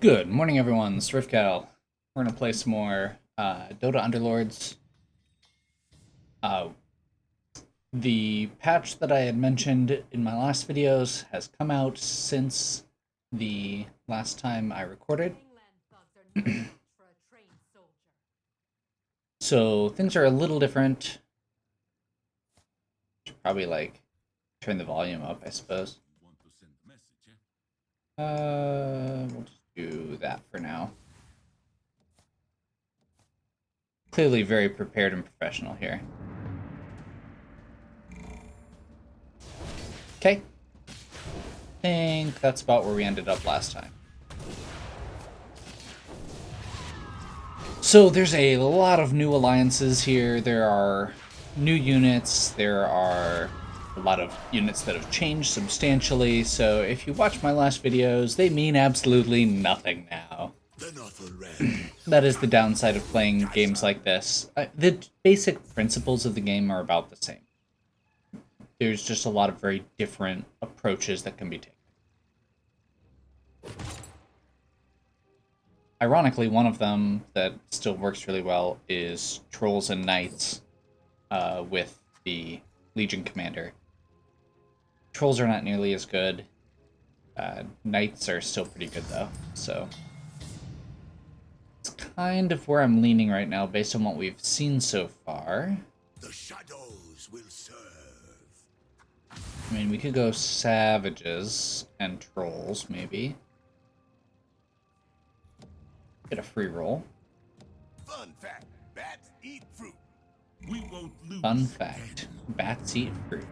Good morning, everyone. It's Rifcal. We're gonna play some more Dota Underlords. Uh, the patch that I had mentioned in my last videos has come out since the last time I recorded. So things are a little different. Should probably turn the volume up, I suppose. We'll just do that for now. Clearly very prepared and professional here. Okay. I think that's about where we ended up last time. So there's a lot of new alliances here. There are new units. There are a lot of units that have changed substantially. So if you watch my last videos, they mean absolutely nothing now. That is the downside of playing games like this. The basic principles of the game are about the same. There's just a lot of very different approaches that can be taken. Ironically, one of them that still works really well is Trolls and Knights with the Legion Commander. Trolls are not nearly as good. Knights are still pretty good, though, so it's kind of where I'm leaning right now based on what we've seen so far. The shadows will serve. I mean, we could go Savages and Trolls, maybe. Get a free roll. Fun fact, bats eat fruit. We won't lose. Fun fact, bats eat fruit.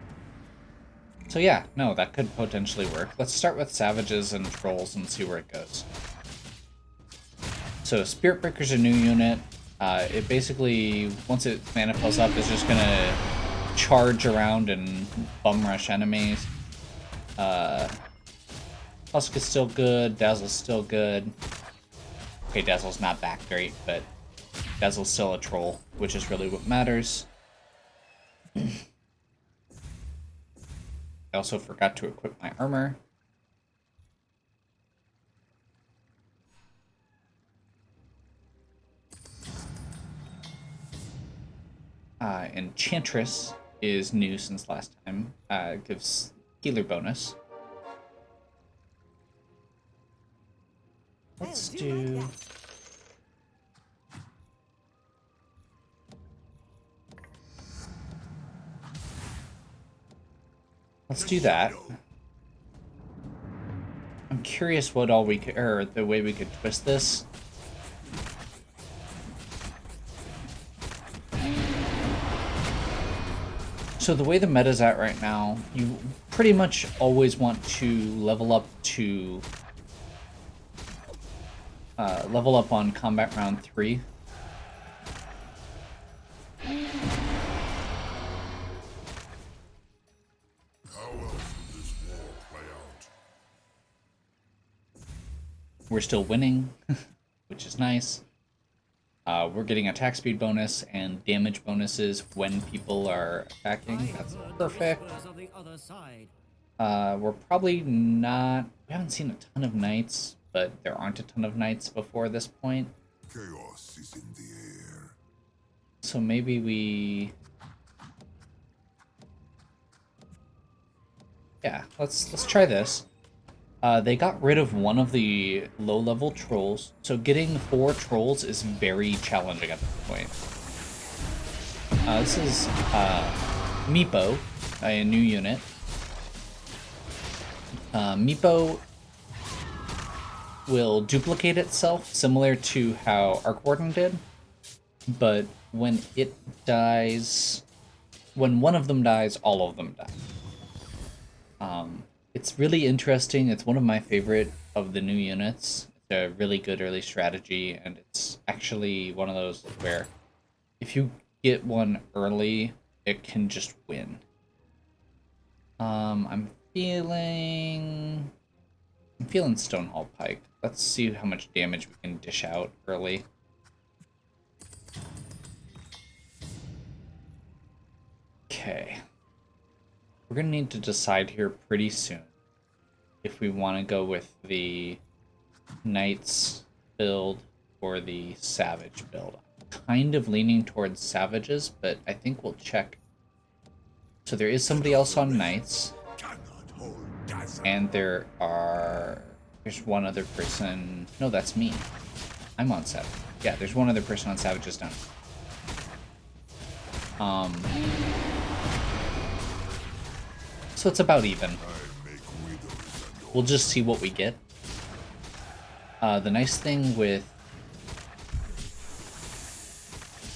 So yeah, no, that could potentially work. Let's start with Savages and Trolls and see where it goes. So Spirit Breaker's a new unit. It basically, once it mana fills up, is just gonna charge around and bum rush enemies. Husk is still good, Dazzle's still good. Okay, Dazzle's not that great, but Dazzle's still a troll, which is really what matters. I also forgot to equip my armor. Enchantress is new since last time. Gives healer bonus. Let's do... Let's do that. I'm curious what all we could, or the way we could twist this. So the way the meta's at right now, you pretty much always want to level up to level up on combat round 3. We're still winning, which is nice. We're getting attack speed bonus and damage bonuses when people are attacking. That's perfect. We're probably not... We haven't seen a ton of knights, but there aren't a ton of knights before this point. Chaos is in the air. So maybe we... Yeah, let's try this. They got rid of one of the low-level trolls, so getting 4 trolls is very challenging at this point. This is Meepo, a new unit. Meepo will duplicate itself, similar to how Arc Warden did, but when it dies, when one of them dies, all of them die. It's really interesting. It's one of my favorite of the new units. It's a really good early strategy, and it's actually one of those where if you get one early, it can just win. I'm feeling Stonehall Pike. Let's see how much damage we can dish out early. Okay. We're going to need to decide here pretty soon if we want to go with the Knights build or the Savage build. I'm kind of leaning towards Savages, but I think we'll check. So there is somebody else on Knights. And there's one other person. No, that's me. I'm on Savage. Yeah, there's one other person on Savages down. So it's about even. We'll just see what we get. The nice thing with...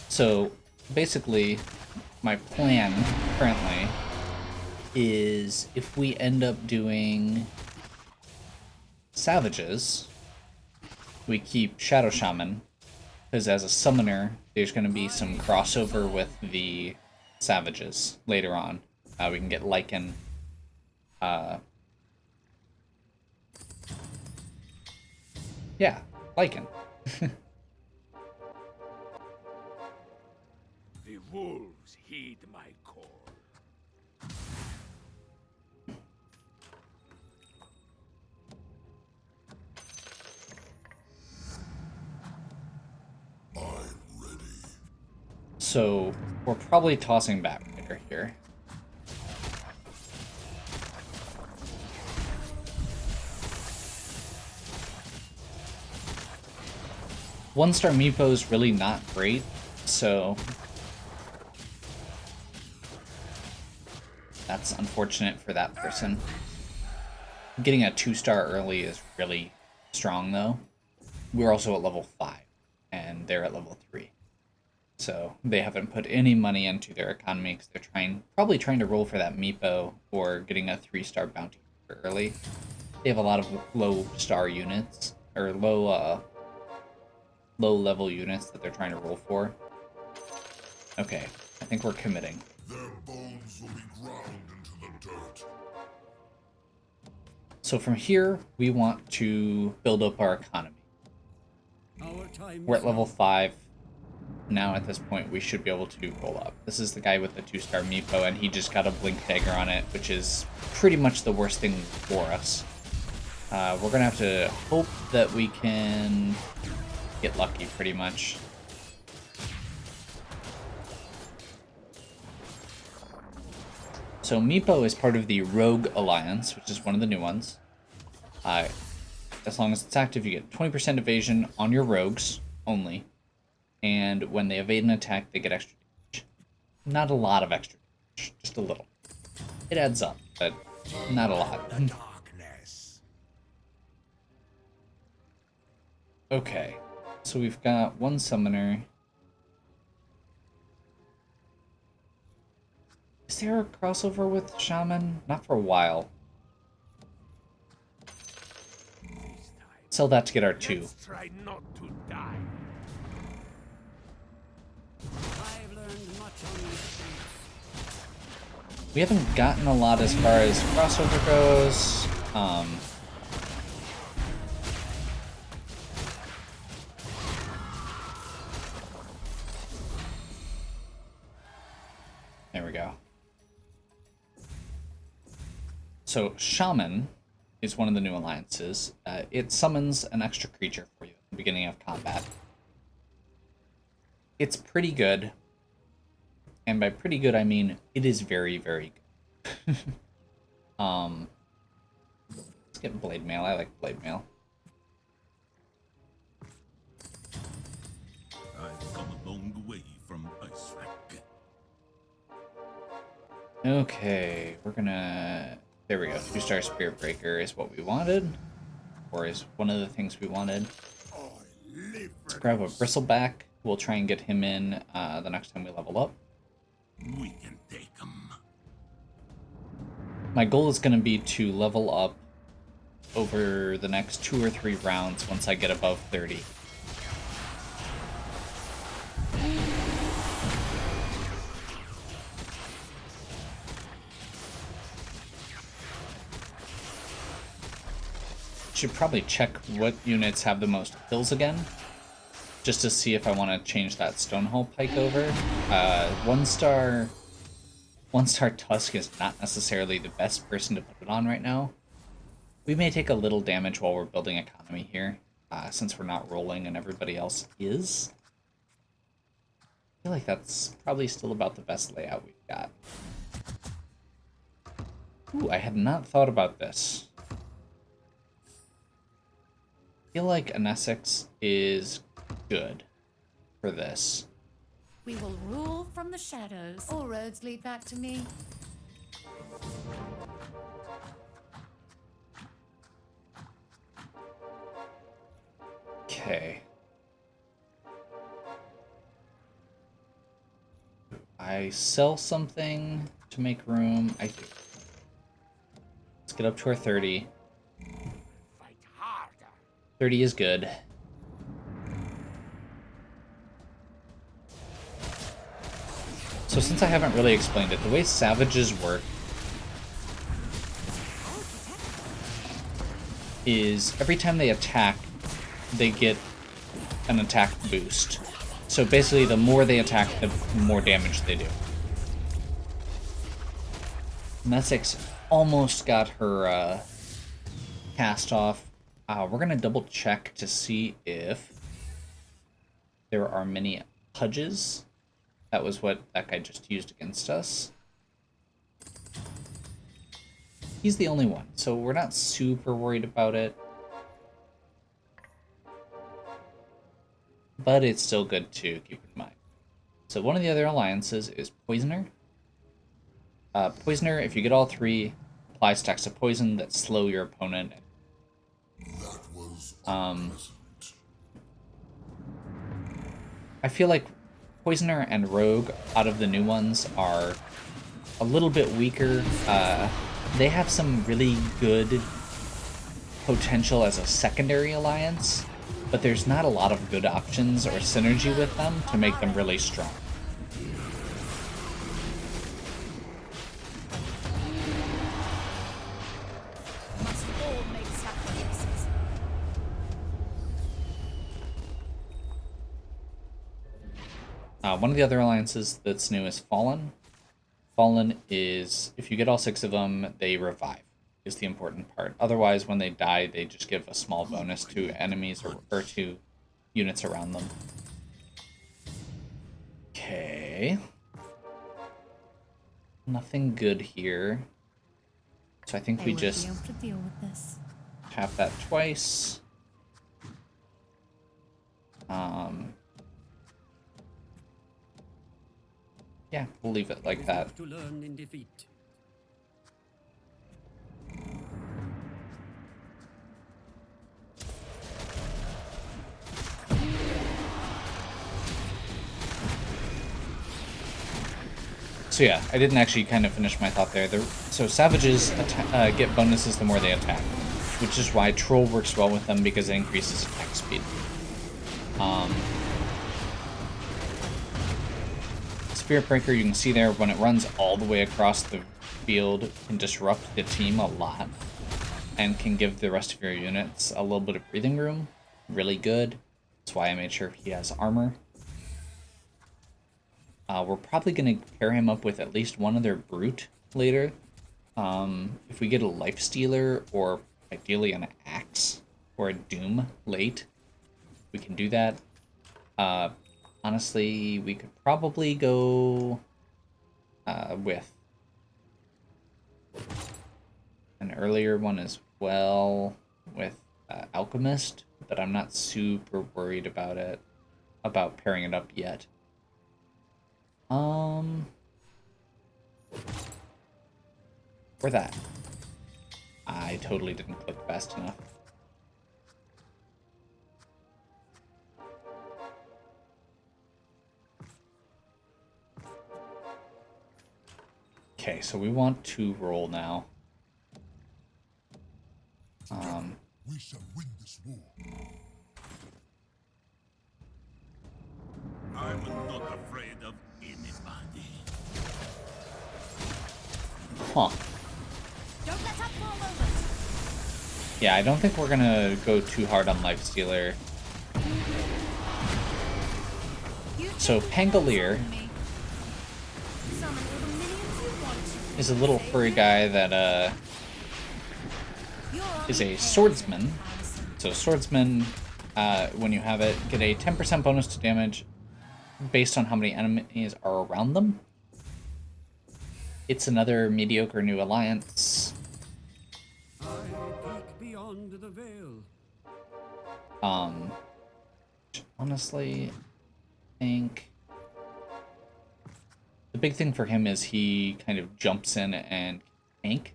So, basically, my plan currently is if we end up doing Savages, we keep Shadow Shaman, because as a summoner, there's going to be some crossover with the Savages later on. We can get Lycan. Yeah, Lycan. The wolves heed my call. I'm ready. So, we're probably tossing back later here. One-star Meepo is really not great, so that's unfortunate for that person. Getting a 2-star early is really strong, though. We're also at level 5, and they're at level 3. So they haven't put any money into their economy because they're probably trying to roll for that Meepo or getting a 3-star bounty early. They have a lot of low-star units, or low-level units that they're trying to roll for. Okay, I think we're committing. Their bones will be ground into the dirt. So from here, we want to build up our economy. We're at level 5. Now at this point, we should be able to roll up. This is the guy with the 2-star Meepo, and he just got a Blink Dagger on it, which is pretty much the worst thing for us. We're going to have to hope that we can get lucky, pretty much. So Meepo is part of the Rogue Alliance, which is one of the new ones. As long as it's active, you get 20% evasion on your rogues only. And when they evade an attack, they get extra damage. Not a lot of extra damage, just a little. It adds up, but not a lot. Okay, so we've got one summoner. Is there a crossover with Shaman? Not for a while. Sell that to get our 2. Let's try not to die. I've learned much on these streets. We haven't gotten a lot as far as crossover goes. There we go. So Shaman is one of the new alliances. It summons an extra creature for you at the beginning of combat. It's pretty good. And by pretty good, I mean it is very, very good. Let's get Blade Mail. I like Blade Mail. I've come a long way from Ice Rack. Okay, we're gonna... There we go. 2-star Spirit Breaker is what we wanted. Or is one of the things we wanted. Let's grab a Bristleback. We'll try and get him in the next time we level up. We can take him. My goal is going to be to level up over the next 2 or 3 rounds once I get above 30. Should probably check what units have the most kills again, just to see if I want to change that Stonehull Pike over. 1-star Tusk is not necessarily the best person to put it on right now. We may take a little damage while we're building economy here, since we're not rolling and everybody else is. I feel like that's probably still about the best layout we've got. Ooh, I had not thought about this. I feel like an Essex is good for this. We will rule from the shadows. All roads lead back to me. Okay. I sell something to make room. I do. Let's get up to our 30. 30 is good. So since I haven't really explained it, the way savages work is every time they attack, they get an attack boost. So basically, the more they attack, the more damage they do. Messix almost got her cast off. We're going to double check to see if there are many pudges. That was what that guy just used against us. He's the only one, so we're not super worried about it. But it's still good to keep in mind. So one of the other alliances is Poisoner. Poisoner, if you get all three, apply stacks of poison that slow your opponent. I feel like Poisoner and Rogue, out of the new ones, are a little bit weaker. They have some really good potential as a secondary alliance, but there's not a lot of good options or synergy with them to make them really strong. Must all make sacrifices. One of the other alliances that's new is Fallen. Fallen is, if you get all 6 of them, they revive, is the important part. Otherwise, when they die, they just give a small bonus to enemies or to units around them. Okay. Nothing good here. So I think we just Be able to deal with this. tap that twice. Yeah, we'll leave it like that. To learn in defeat. So yeah, I didn't actually kind of finish my thought there. So savages get bonuses the more they attack, which is why Troll works well with them because it increases attack speed. Spirit Breaker, you can see there, when it runs all the way across the field, can disrupt the team a lot and can give the rest of your units a little bit of breathing room. Really good. That's why I made sure he has armor. We're probably going to pair him up with at least one other Brute later. If we get a Life Stealer, or ideally an Axe, or a Doom late, we can do that. Honestly, we could probably go with an earlier one as well, with Alchemist, but I'm not super worried about it, about pairing it up yet. Or that. I totally didn't click fast enough. Okay, so we want to roll now. We shall win this war. I'm not afraid of anybody. Huh. Don't let up for a moment. Yeah, I don't think we're gonna go too hard on Lifestealer. So Pangolier is a little furry guy that is a swordsman. So swordsman, when you have it, get a 10% bonus to damage based on how many enemies are around them. It's another mediocre new alliance. I peek beyond the veil. Honestly, I think the big thing for him is he kind of jumps in and tank.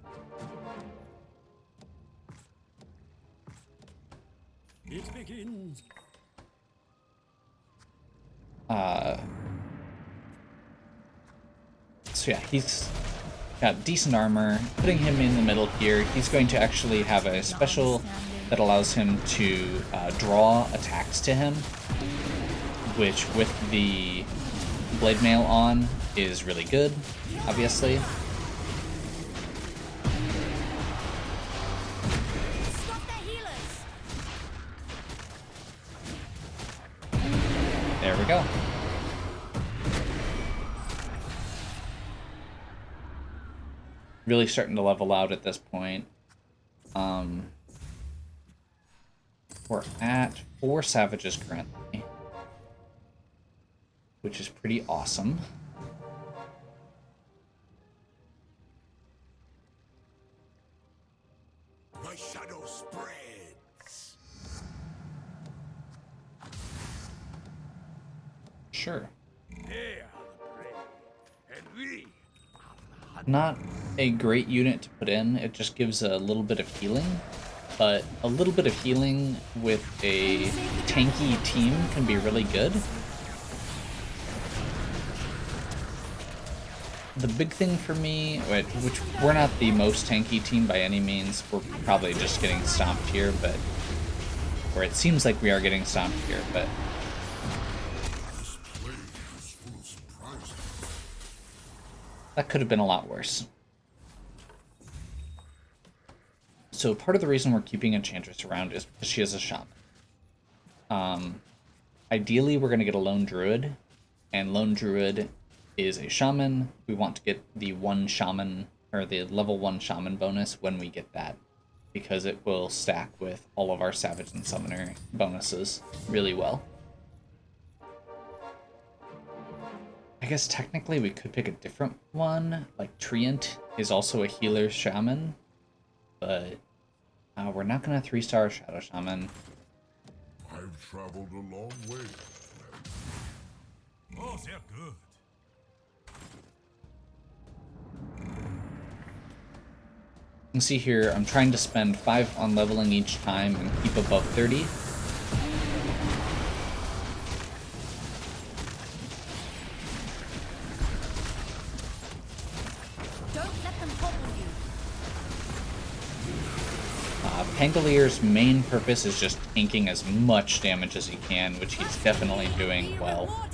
It begins. So yeah, he's got decent armor. Putting him in the middle here, he's going to actually have a special that allows him to draw attacks to him, which with the blade mail on is really good, obviously. Stop their healers! There we go. Really starting to level out at this point. We're at 4 savages currently, which is pretty awesome. My shadow spreads. Sure. They are the prey, and we Not a great unit to put in. It just gives a little bit of healing, but a little bit of healing with a tanky team can be really good. The big thing for me, which we're not the most tanky team by any means, we're probably just getting stomped here, but, or it seems like we are getting stomped here, but that could have been a lot worse. So part of the reason we're keeping Enchantress around is because she is a Shaman. Ideally, we're going to get a Lone Druid, and Lone Druid is a Shaman. We want to get the one Shaman, or the level 1 Shaman bonus when we get that, because it will stack with all of our Savage and Summoner bonuses really well. I guess technically we could pick a different one, like Treant is also a healer Shaman, but we're not going to 3-star Shadow Shaman. I've traveled a long way. Oh, they're good. You can see here, I'm trying to spend 5 on leveling each time and keep above 30. Don't let them hobble you. Pangalier's main purpose is just tanking as much damage as he can, which he's definitely doing well.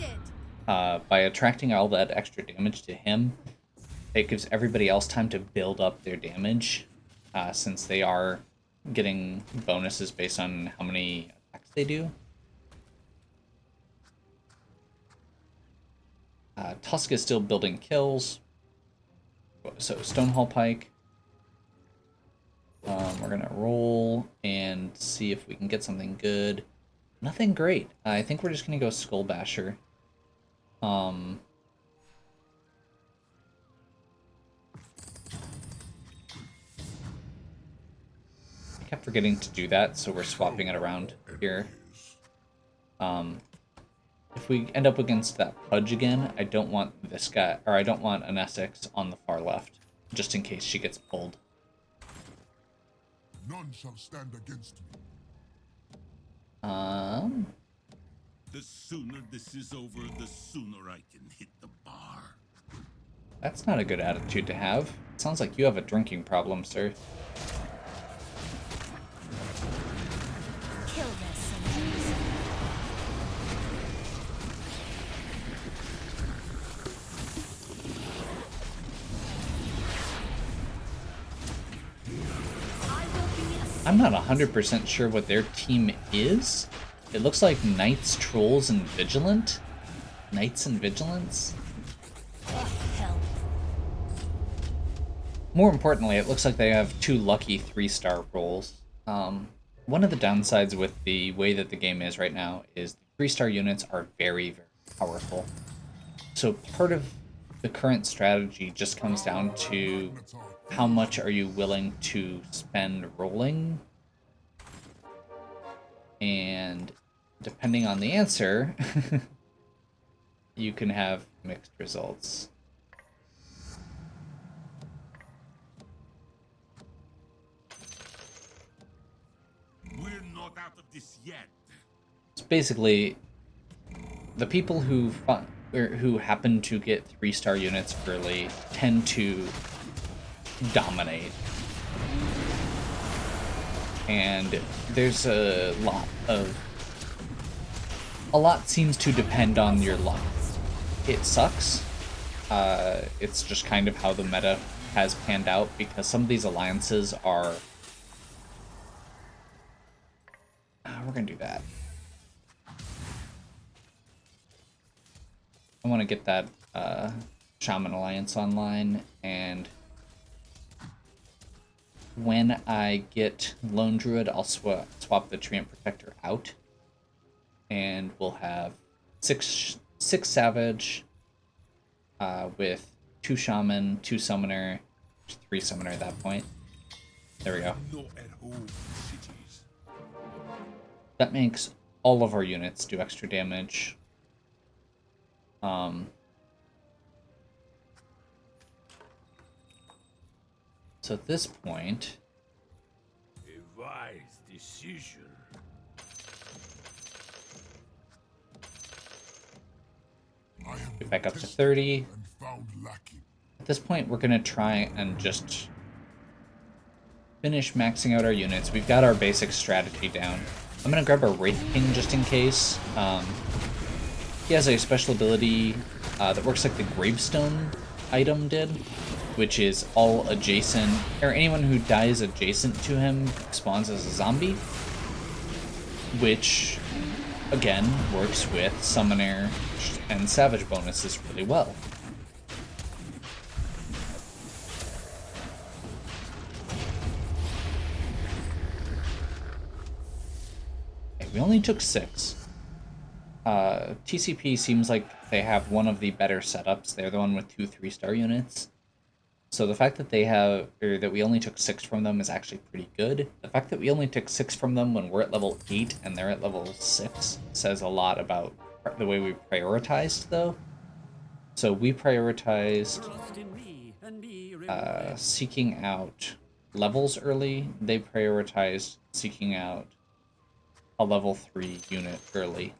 By attracting all that extra damage to him, it gives everybody else time to build up their damage, since they are getting bonuses based on how many attacks they do. Tusk is still building kills. So Stonehall Pike. We're gonna roll and see if we can get something good. Nothing great. I think we're just gonna go Skull Basher. I kept forgetting to do that, so we're swapping it around here. If we end up against that Pudge again, I don't want this guy, or I don't want an Essex on the far left, just in case she gets pulled. None shall stand against me. The sooner this is over, the sooner I can hit the bar. That's not a good attitude to have. It sounds like you have a drinking problem, sir. Kill their soldiers. I'm not 100% sure what their team is. It looks like Knights, Trolls, and Vigilant. Knights and Vigilance? Hell. more importantly, it looks like they have 2 lucky 3-star rolls. One of the downsides with the way that the game is right now is the 3-star units are very, very powerful. So part of the current strategy just comes down to how much are you willing to spend rolling, and depending on the answer, you can have mixed results. We're not out of this yet. It's basically the people who happen to get 3-star units early tend to dominate. And there's a lot seems to depend on your luck. It sucks. It's just kind of how the meta has panned out, because some of these alliances are... we're gonna do that. I want to get that Shaman alliance online, and when I get Lone Druid, I'll swap the Treant Protector out, and we'll have six Savage with 2 Shaman, 2 Summoner, 3 Summoner at that point. There we go. Not at home, cities. That makes all of our units do extra damage. So at this point, A wise decision. get back up to 30. At this point, we're gonna try and just finish maxing out our units. We've got our basic strategy down. I'm gonna grab our Wraith King just in case. He has a special ability that works like the Gravestone item did, which is all adjacent, or anyone who dies adjacent to him spawns as a zombie, which, again, works with Summoner and Savage bonuses really well. Okay, we only took 6. TCP seems like they have one of the better setups. They're the one with 2 3-star units. So the fact that they have, or that we only took 6 from them is actually pretty good. The fact that we only took 6 from them when we're at level 8 and they're at level 6 says a lot about the way we prioritized, though. So we prioritized Trust in me and be rewarded. seeking out levels early. They prioritized seeking out a level 3 unit early.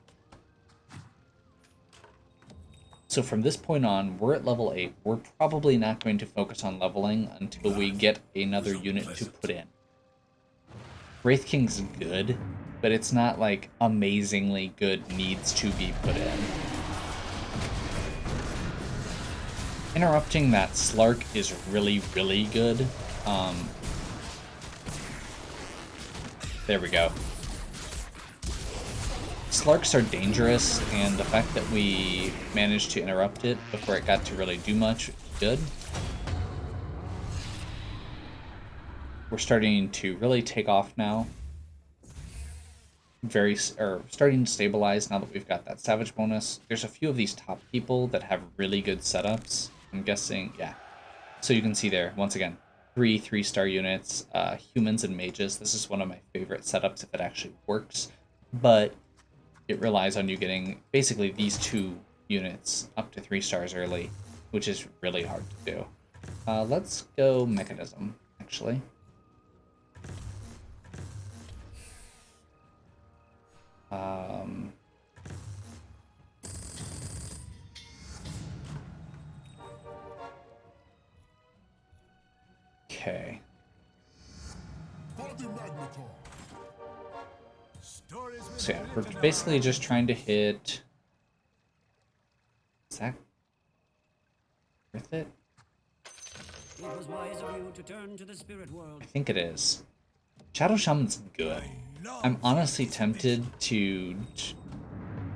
So from this point on, we're at level 8. We're probably not going to focus on leveling until we get another unit to put in. Wraith King's good, but it's not like amazingly good needs to be put in. Interrupting that Slark is really, really good. There we go. Slarks are dangerous, and the fact that we managed to interrupt it before it got to really do much is good. We're starting to really take off now. Starting to stabilize now that we've got that Savage bonus. There's a few of these top people that have really good setups. I'm guessing, yeah. So you can see there, once again, 3 3-star units, humans and mages. This is one of my favorite setups if it actually works, but it relies on you getting basically these 2 units up to 3 stars early, which is really hard to do. Let's go Mechanism, actually. Okay. So yeah, we're basically just trying to hit... Is that worth it? It was wise of you to turn to the spirit world. I think it is. Shadow Shaman's good. I'm honestly tempted to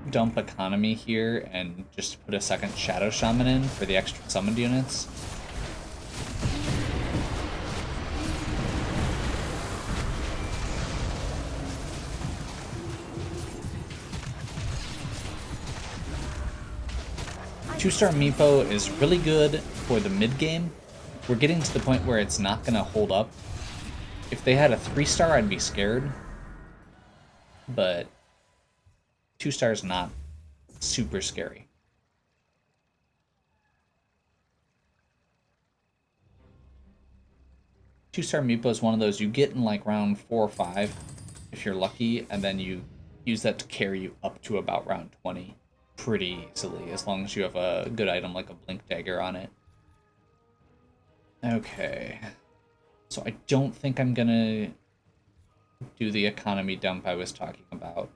dump economy here and just put a second Shadow Shaman in for the extra summoned units. 2-star Meepo is really good for the mid game. We're getting to the point where it's not going to hold up. If they had a 3-star, I'd be scared. But 2-star is not super scary. Two-star Meepo is one of those you get in like round 4 or 5 if you're lucky, and then you use that to carry you up to about round 20 pretty easily, as long as you have a good item like a Blink Dagger on it. Okay. So I don't think I'm gonna do the economy dump I was talking about.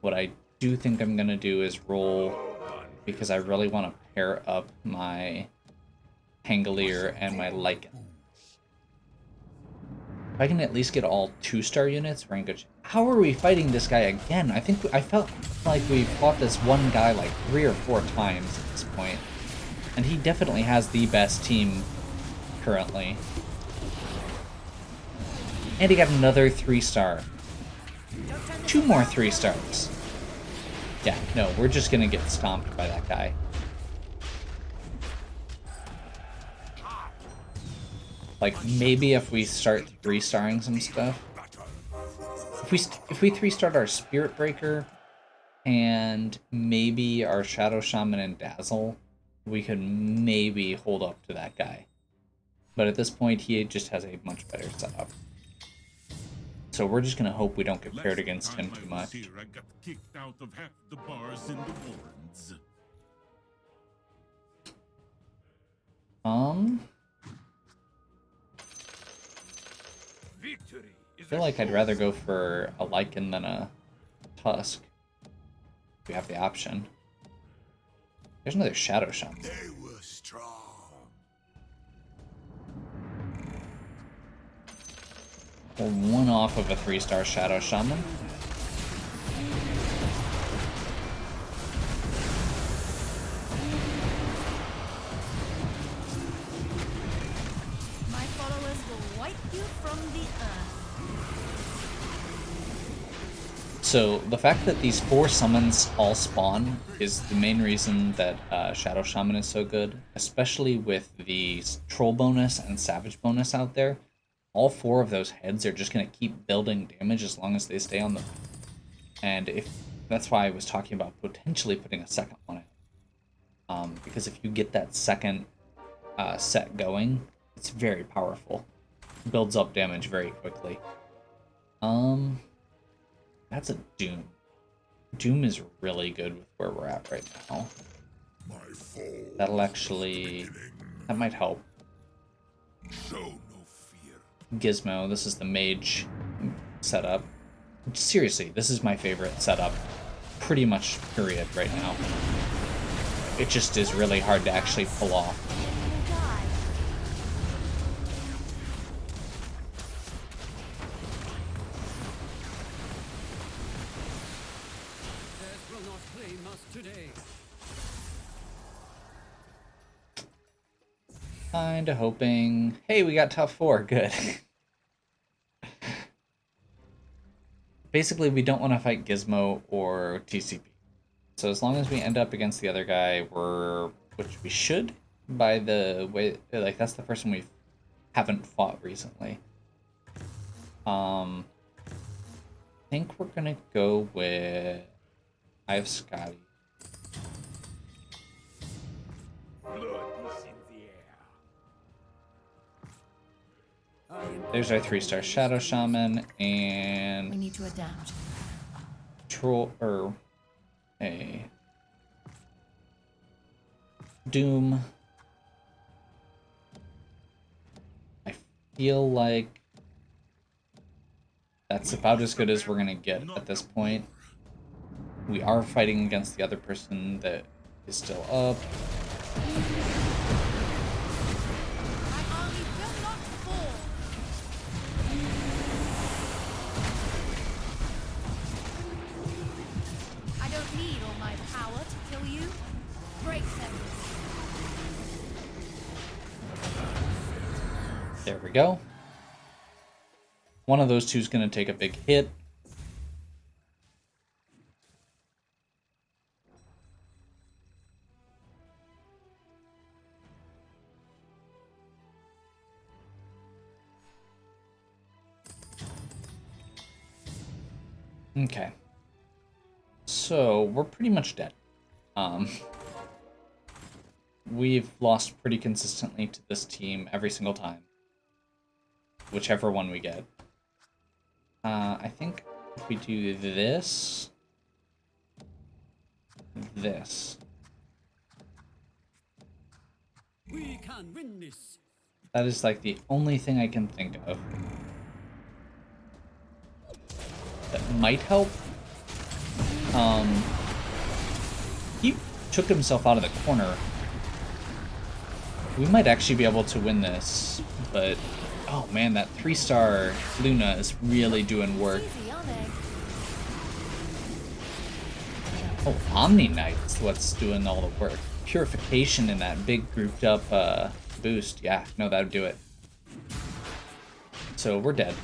What I do think I'm gonna do is roll, because I really want to pair up my Pangolier and my Lycan. If I can at least get all 2-star units, we're in good shape. How are we fighting this guy again? I felt like we fought this one guy like 3 or 4 times at this point. And he definitely has the best team currently. And he got another 3-star. 2 more 3-stars. Yeah, no, we're just gonna get stomped by that guy. Like, maybe if we start 3-starring some stuff. If we 3-start our Spirit Breaker and maybe our Shadow Shaman and Dazzle, we could maybe hold up to that guy. But at this point, he just has a much better setup. So we're just gonna hope we don't get paired against him too much. I got kicked out of half the bars in the Warrens. I feel like I'd rather go for a Lycan than a Tusk. If we have the option. There's another Shadow Shaman. They were strong. We're 1 off of a 3-star Shadow Shaman. My followers will wipe you from the earth. So the fact that these 4 summons all spawn is the main reason that Shadow Shaman is so good, especially with the Troll bonus and Savage bonus out there. All 4 of those heads are just going to keep building damage as long as they stay on them. And that's why I was talking about potentially putting a second one in. Because if you get that second set going, it's very powerful. Builds up damage very quickly. That's a Doom. Doom is really good with where we're at right now. That'll actually... that might help. Show no fear. Gizmo, this is the mage setup. Seriously, this is my favorite setup. Pretty much, period, right now. It just is really hard to actually pull off. Death will not claim us today. Kinda hoping... hey, we got top 4, good. Basically, we don't want to fight Gizmo or TCP. So as long as we end up against the other guy, which we should, by the way, like, that's the person we haven't fought recently. I think we're gonna go with... I have Scotty. Blood is in the air. There's our 3-star Shadow Shaman, We and need to adapt. Troll, or a Doom. I feel like that's about as good as we're gonna get at this point. We are fighting against the other person that is still up. My army will not fall. I don't need all my power to kill you. Break them. There we go. One of those two is going to take a big hit. Okay. So, we're pretty much dead. We've lost pretty consistently to this team every single time. Whichever one we get. I think if we do this... This. We can win this. That is like the only thing I can think of that might help. He took himself out of the corner. We might actually be able to win this, but oh man, that 3-star Luna is really doing work. Easy, are they? Oh, Omni Knight's what's doing all the work. Purification in that big grouped up boost. Yeah, no, that would do it. So we're dead.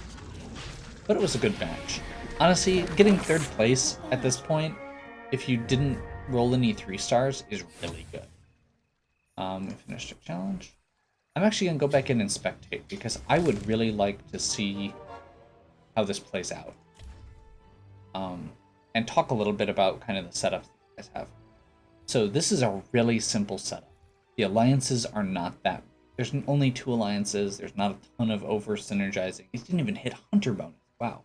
But it was a good match. Honestly, getting 3rd place at this point, if you didn't roll any 3-stars, is really good. We finished our challenge. I'm actually going to go back in and spectate, because I would really like to see how this plays out. And talk a little bit about kind of the setup that you guys have. So this is a really simple setup. The alliances are not that... There's only 2 alliances. There's not a ton of over-synergizing. He didn't even hit Hunter bonus. Wow.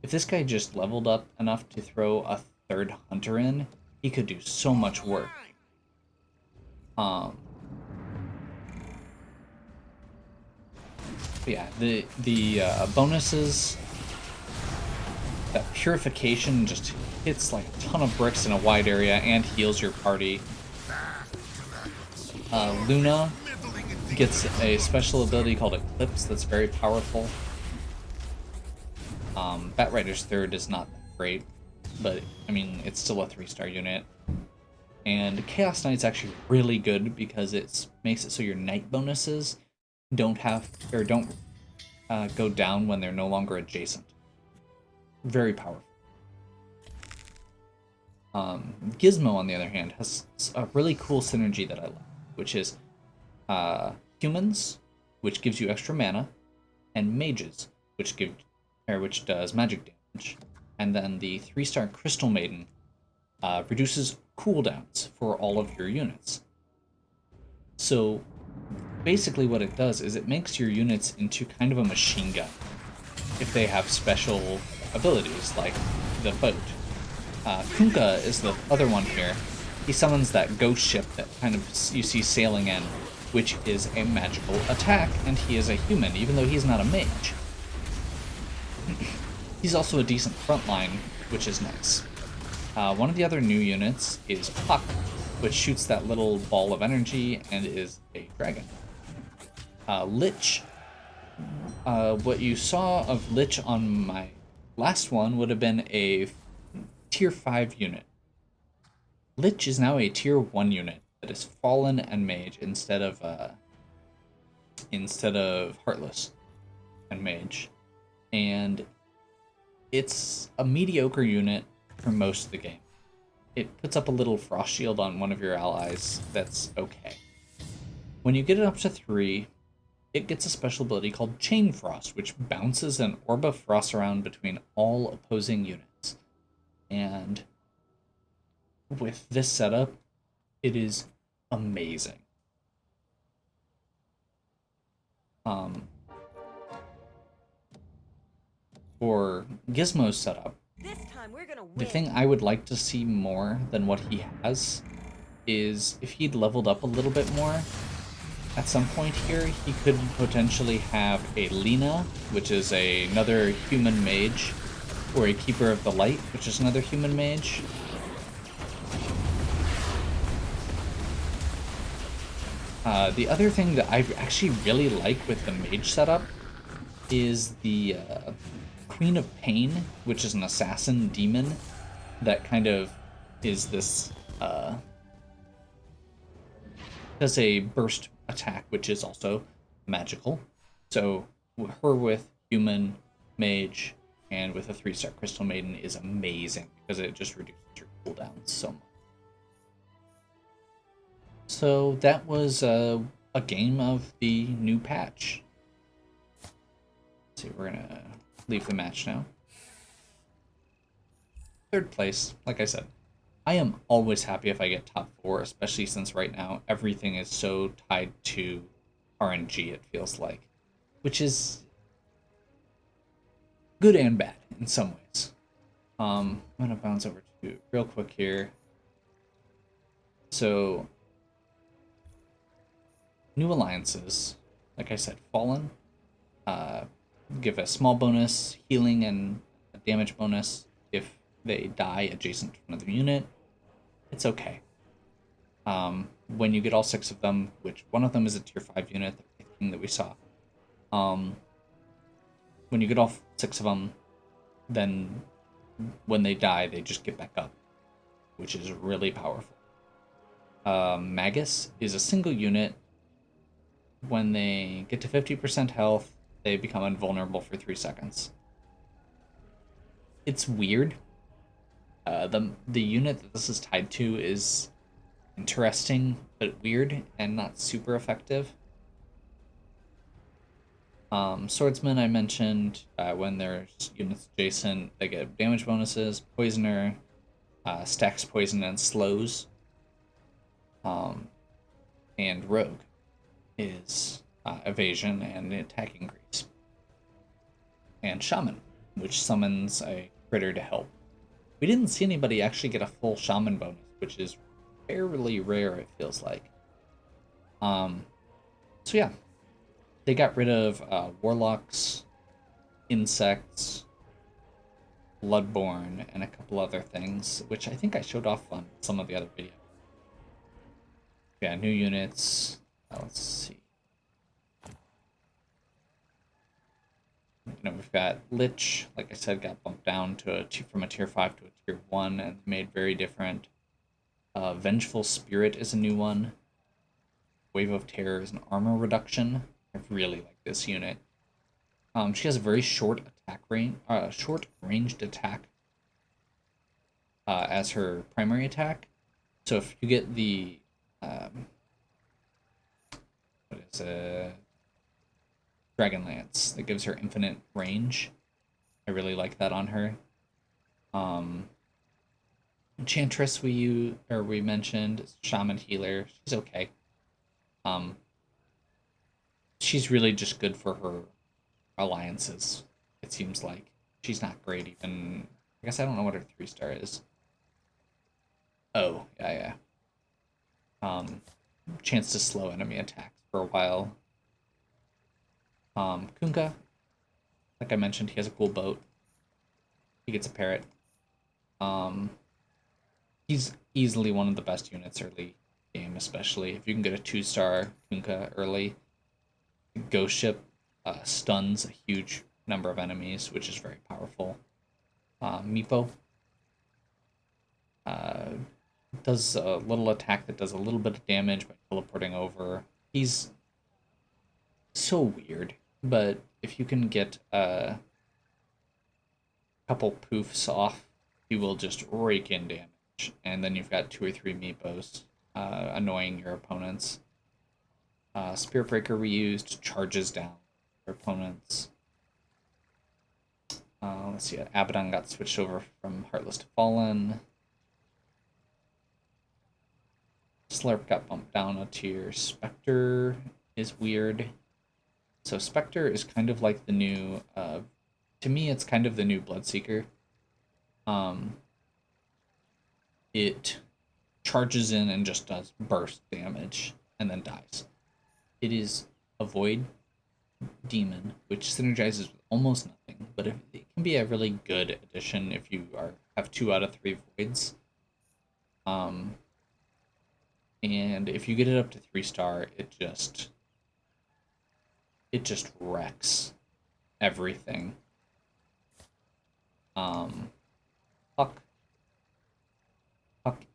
If this guy just leveled up enough to throw a 3rd Hunter in, he could do so much work. Yeah, the bonuses... That Purification just hits like a ton of bricks in a wide area and heals your party. Luna gets a special ability called Eclipse that's very powerful. Batrider's 3rd is not that great, but I mean, it's still a 3-star unit. And Chaos Knight's actually really good because it makes it so your night bonuses don't go down when they're no longer adjacent. Very powerful. Gizmo, on the other hand, has a really cool synergy that I like, which is humans, which gives you extra mana, and mages, which does magic damage. And then the 3-star Crystal Maiden reduces cooldowns for all of your units. So basically what it does is it makes your units into kind of a machine gun if they have special abilities like the boat. Kunkka is the other one here. He summons that ghost ship that kind of you see sailing in, which is a magical attack, and he is a human, even though he's not a mage. He's also a decent frontline, which is nice. One of the other new units is Puck, which shoots that little ball of energy and is a dragon. Lich. What you saw of Lich on my last one would have been a tier 5 unit. Lich is now a tier 1 unit that is Fallen and Mage instead of Heartless and Mage. And it's a mediocre unit for most of the game. It puts up a little frost shield on one of your allies that's okay. When you get it up to 3, it gets a special ability called Chain Frost, which bounces an orb of frost around between all opposing units. And with this setup, it is amazing. For Gizmo's setup, This time we're gonna win. the thing I would like to see more than what he has is if he'd leveled up a little bit more. At some point here, he could potentially have a Lina, which is another human mage, or a Keeper of the Light, which is another human mage. The other thing that I actually really like with the mage setup is the Queen of Pain, which is an assassin demon that kind of is this does a burst attack, which is also magical. So her with human, mage, and with a 3-star Crystal Maiden is amazing because it just reduces your cooldowns so much. So that was a game of the new patch. Let's see, we're gonna leave the match now. third place, like I said. I am always happy if I get top 4, especially since right now everything is so tied to RNG, it feels like. Which is good and bad in some ways. I'm gonna bounce over to real quick here. So, new alliances, like I said, Fallen, uh, give a small bonus, healing, and a damage bonus if they die adjacent to another unit. It's okay. When you get all 6 of them, which one of them is a tier 5 unit, the thing that we saw. When you get all 6 of them, then when they die, they just get back up, which is really powerful. Magus is a single unit. When they get to 50% health, they become invulnerable for 3 seconds. It's weird. The unit that this is tied to is interesting, but weird, and not super effective. Swordsman, I mentioned, when there's units adjacent, they get damage bonuses. Poisoner stacks poison and slows. And Rogue is evasion and attack increase. And Shaman, which summons a critter to help. We didn't see anybody actually get a full Shaman bonus, which is fairly rare, it feels like. So yeah, they got rid of warlocks, insects, bloodborne, and a couple other things, which I think I showed off on some of the other videos. Yeah, new units. Let's see. We've got Lich, like I said, got bumped down to from a tier 5 to a tier 1 and made very different. Vengeful Spirit is a new one. Wave of Terror is an armor reduction. I really like this unit. She has a very short attack range, short ranged attack as her primary attack. So if you get the what is it? Dragonlance that gives her infinite range. I really like that on her. Enchantress we mentioned, Shaman healer. She's okay. She's really just good for her alliances. It seems like she's not great even. I guess I don't know what her 3-star is. Oh yeah. Chance to slow enemy attacks for a while. Kunkka, like I mentioned, he has a cool boat. He gets a parrot. He's easily one of the best units early game, especially if you can get a 2-star Kunkka early. Ghost ship stuns a huge number of enemies, which is very powerful. Meepo does a little attack that does a little bit of damage by teleporting over. He's so weird, but if you can get a couple poofs off, he will just rake in damage. And then you've got 2 or 3 Meepos annoying your opponents. Spirit Breaker reused, charges down your opponents. Let's see, Abaddon got switched over from Heartless to Fallen. Slurp got bumped down a tier. Spectre is weird. So Spectre is kind of like the new, to me it's kind of the new Bloodseeker. It charges in and just does burst damage and then dies. It is a void demon, which synergizes with almost nothing, but it can be a really good addition if you have 2 out of 3 voids. And if you get it up to 3-star, it just wrecks everything. Puck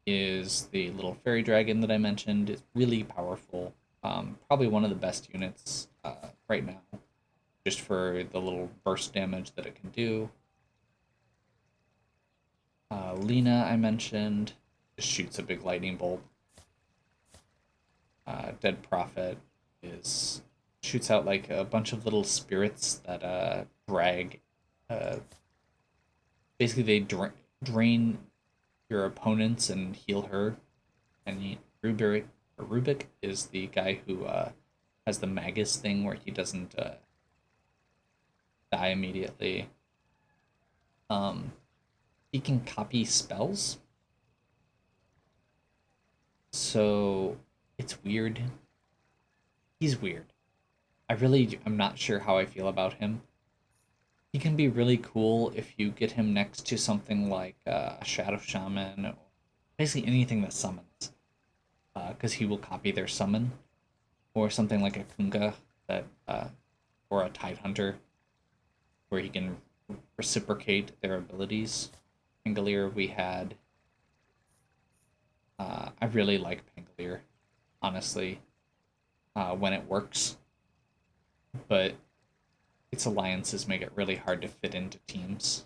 is the little fairy dragon that I mentioned. It's really powerful. Probably one of the best units right now, just for the little burst damage that it can do. Lena, I mentioned, just shoots a big lightning bolt. Dead Prophet shoots out like a bunch of little spirits that drag. Basically, drain your opponents and heal her. And Rubik is the guy who has the Magus thing where he doesn't die immediately. He can copy spells. So it's weird. He's weird. I'm not sure how I feel about him. He can be really cool if you get him next to something like a Shadow Shaman, or basically anything that summons, because he will copy their summon, or something like a Kunga that, or a Tide Hunter, where he can reciprocate their abilities. Pangolier, we had. I really like Pangolier, honestly, when it works, but its alliances make it really hard to fit into teams.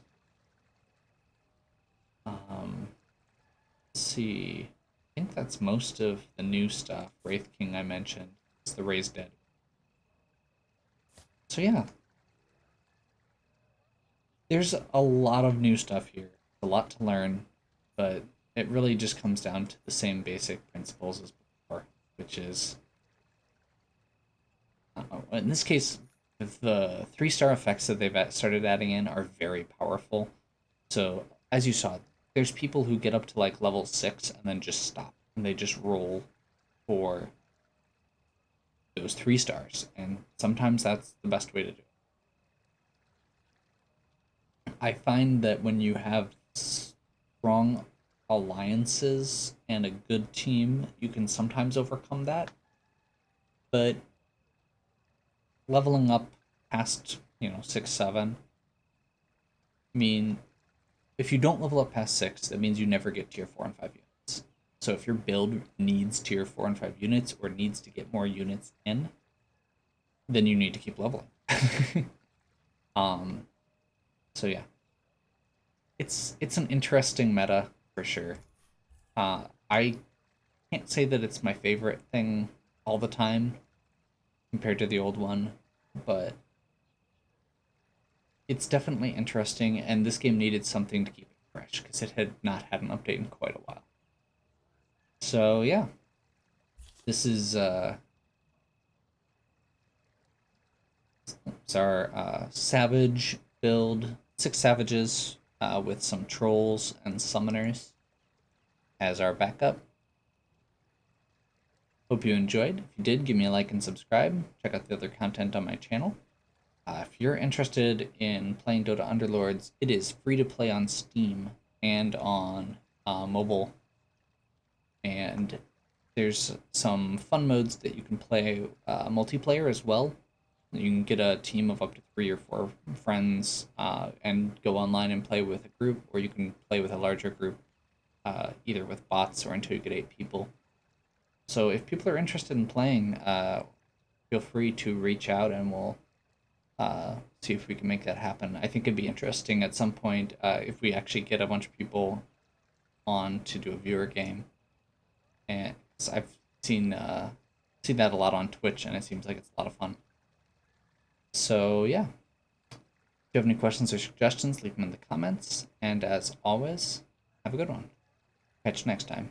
Let's see. I think that's most of the new stuff. Wraith King I mentioned. It's the Raised Dead. So yeah. There's a lot of new stuff here. A lot to learn, but it really just comes down to the same basic principles as before, which is, in this case, the 3-star effects that they've started adding in are very powerful. So, as you saw, there's people who get up to like level 6 and then just stop, and they just roll for those 3 stars, and sometimes that's the best way to do it. I find that when you have strong alliances and a good team, you can sometimes overcome that. But leveling up past, 6, 7, if you don't level up past 6, that means you never get tier 4 and 5 units. So if your build needs tier 4 and 5 units, or needs to get more units in, then you need to keep leveling. So yeah. It's an interesting meta for sure. I can't say that it's my favorite thing all the time compared to the old one, but it's definitely interesting, and this game needed something to keep it fresh because it had not had an update in quite a while. So yeah, this is it's our savage build, 6 savages with some trolls and summoners as our backup. Hope you enjoyed. If you did, give me a like and subscribe. Check out the other content on my channel. If you're interested in playing Dota Underlords, it is free to play on Steam and on mobile. And there's some fun modes that you can play multiplayer as well. You can get a team of up to 3 or 4 friends and go online and play with a group, or you can play with a larger group, either with bots or until you get 8 people. So if people are interested in playing, feel free to reach out and we'll see if we can make that happen. I think it'd be interesting at some point if we actually get a bunch of people on to do a viewer game. And I've seen that a lot on Twitch, and it seems like it's a lot of fun. So yeah, if you have any questions or suggestions, leave them in the comments. And as always, have a good one. Catch you next time.